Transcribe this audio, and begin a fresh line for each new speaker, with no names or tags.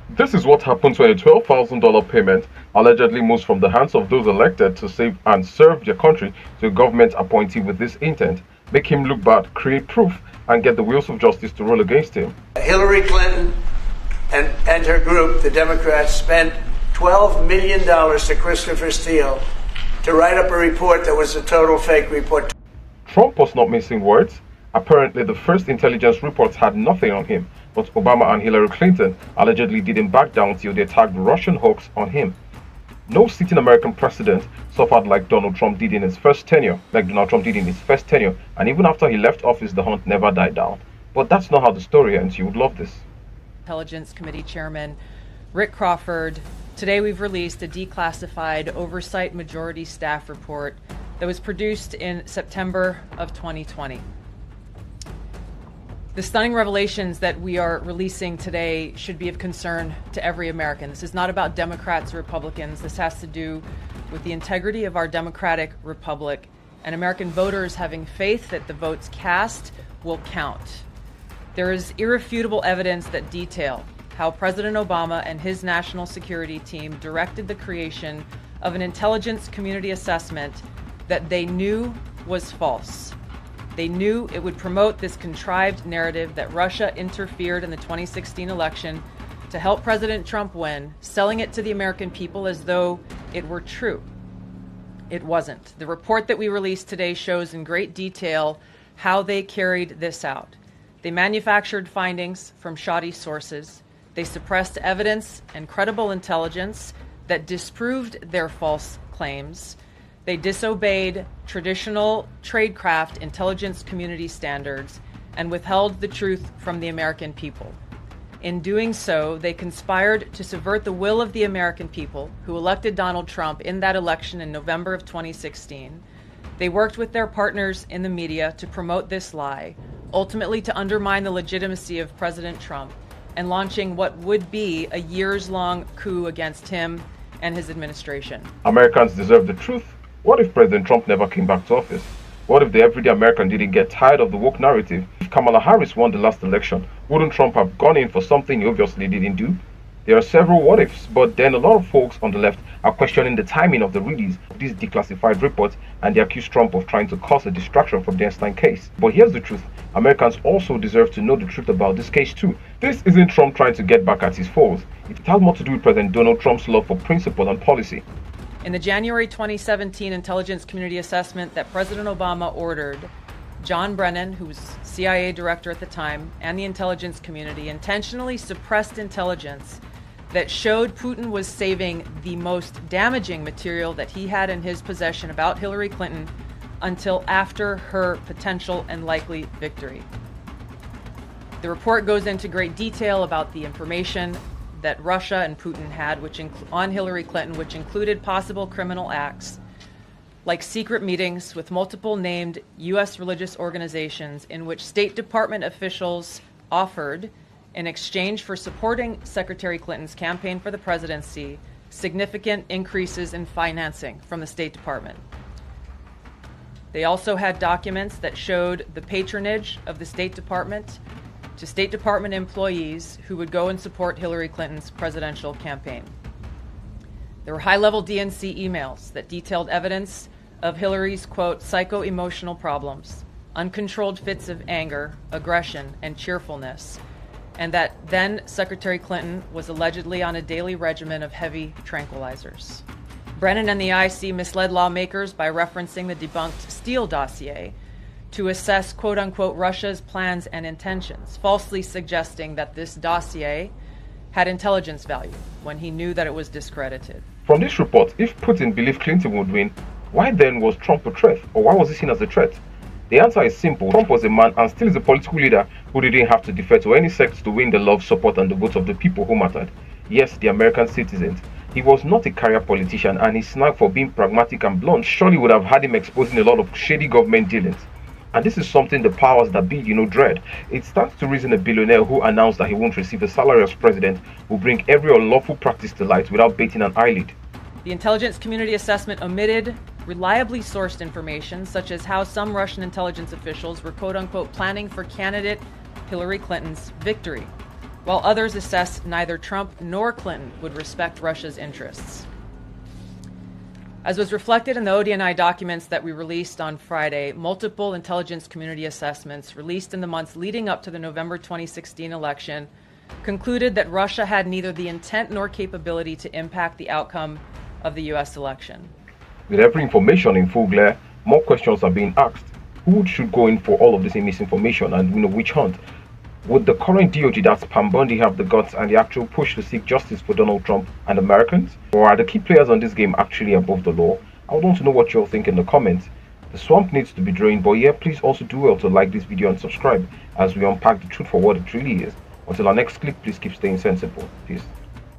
This is what happens when a $12,000 payment allegedly moves from the hands of those elected to save and serve their country to a government appointee with this intent. Make him look bad, create proof, and get the wheels of justice to roll against him.
Hillary Clinton and her group, the Democrats, spent $12 million to Christopher Steele to write up a report that was a total fake report.
Trump was not missing words. Apparently, the first intelligence reports had nothing on him, but Obama and Hillary Clinton allegedly didn't back down till they tagged Russian hoax on him. No sitting American president suffered like Donald Trump did in his first tenure, and even after he left office, the hunt never died down. But that's not how the story ends. You would love this.
Intelligence Committee Chairman Rick Crawford. Today we've released a declassified Oversight Majority Staff report that was produced in September of 2020. The stunning revelations that we are releasing today should be of concern to every American. This is not about Democrats or Republicans. This has to do with the integrity of our democratic republic and American voters having faith that the votes cast will count. There is irrefutable evidence that detail how President Obama and his national security team directed the creation of an intelligence community assessment that they knew was false. They knew it would promote this contrived narrative that Russia interfered in the 2016 election to help President Trump win, selling it to the American people as though it were true. It wasn't. The report that we released today shows in great detail how they carried this out. They manufactured findings from shoddy sources. They suppressed evidence and credible intelligence that disproved their false claims. They disobeyed traditional tradecraft intelligence community standards and withheld the truth from the American people. In doing so, they conspired to subvert the will of the American people who elected Donald Trump in that election in November of 2016. They worked with their partners in the media to promote this lie, ultimately to undermine the legitimacy of President Trump and launching what would be a years-long coup against him and his administration.
Americans deserve the truth. What if President Trump never came back to office? What if the everyday American didn't get tired of the woke narrative? If Kamala Harris won the last election, wouldn't Trump have gone in for something he obviously didn't do? There are several what ifs, but then a lot of folks on the left are questioning the timing of the release of these declassified reports, and they accuse Trump of trying to cause a distraction from the Epstein case. But here's the truth. Americans also deserve to know the truth about this case too. This isn't Trump trying to get back at his foes. It has more to do with President Donald Trump's love for principle and policy.
In the January 2017 intelligence community assessment that President Obama ordered, John Brennan, who was CIA director at the time, and the intelligence community intentionally suppressed intelligence that showed Putin was saving the most damaging material that he had in his possession about Hillary Clinton until after her potential and likely victory. The report goes into great detail about the information that Russia and Putin had on Hillary Clinton, which included possible criminal acts, like secret meetings with multiple named U.S. religious organizations in which State Department officials offered, in exchange for supporting Secretary Clinton's campaign for the presidency, significant increases in financing from the State Department. They also had documents that showed the patronage of the State Department to State Department employees who would go and support Hillary Clinton's presidential campaign. There were high-level DNC emails that detailed evidence of Hillary's, quote, psycho-emotional problems, uncontrolled fits of anger, aggression, and cheerfulness, and that then Secretary Clinton was allegedly on a daily regimen of heavy tranquilizers. Brennan and the IC misled lawmakers by referencing the debunked Steele dossier to assess, quote-unquote, Russia's plans and intentions, falsely suggesting that this dossier had intelligence value when he knew that it was discredited.
From this report, if Putin believed Clinton would win, why then was Trump a threat? Or why was he seen as a threat? The answer is simple. Trump was a man and still is a political leader who didn't have to defer to any sect to win the love, support, and the votes of the people who mattered. Yes, the American citizens. He was not a career politician, and his snag for being pragmatic and blunt surely would have had him exposing a lot of shady government dealings. And this is something the powers that be, dread. It stands to reason a billionaire who announced that he won't receive a salary as president will bring every unlawful practice to light without batting an eyelid.
The intelligence community assessment omitted reliably sourced information, such as how some Russian intelligence officials were, quote-unquote, planning for candidate Hillary Clinton's victory. while others assessed neither Trump nor Clinton would respect Russia's interests. As was reflected in the ODNI documents that we released on Friday, multiple intelligence community assessments released in the months leading up to the November 2016 election concluded that Russia had neither the intent nor capability to impact the outcome of the U.S. election.
With every information in full glare, more questions are being asked. Who should go in for all of this misinformation and witch hunt? Would the current DOJ, that's Pam Bondi, have the guts and the actual push to seek justice for Donald Trump and Americans? Or are the key players on this game actually above the law? I would want to know what you all think in the comments. The swamp needs to be drained, but yeah, please also do well to like this video and subscribe as we unpack the truth for what it really is. Until our next clip, please keep staying sensible. Peace.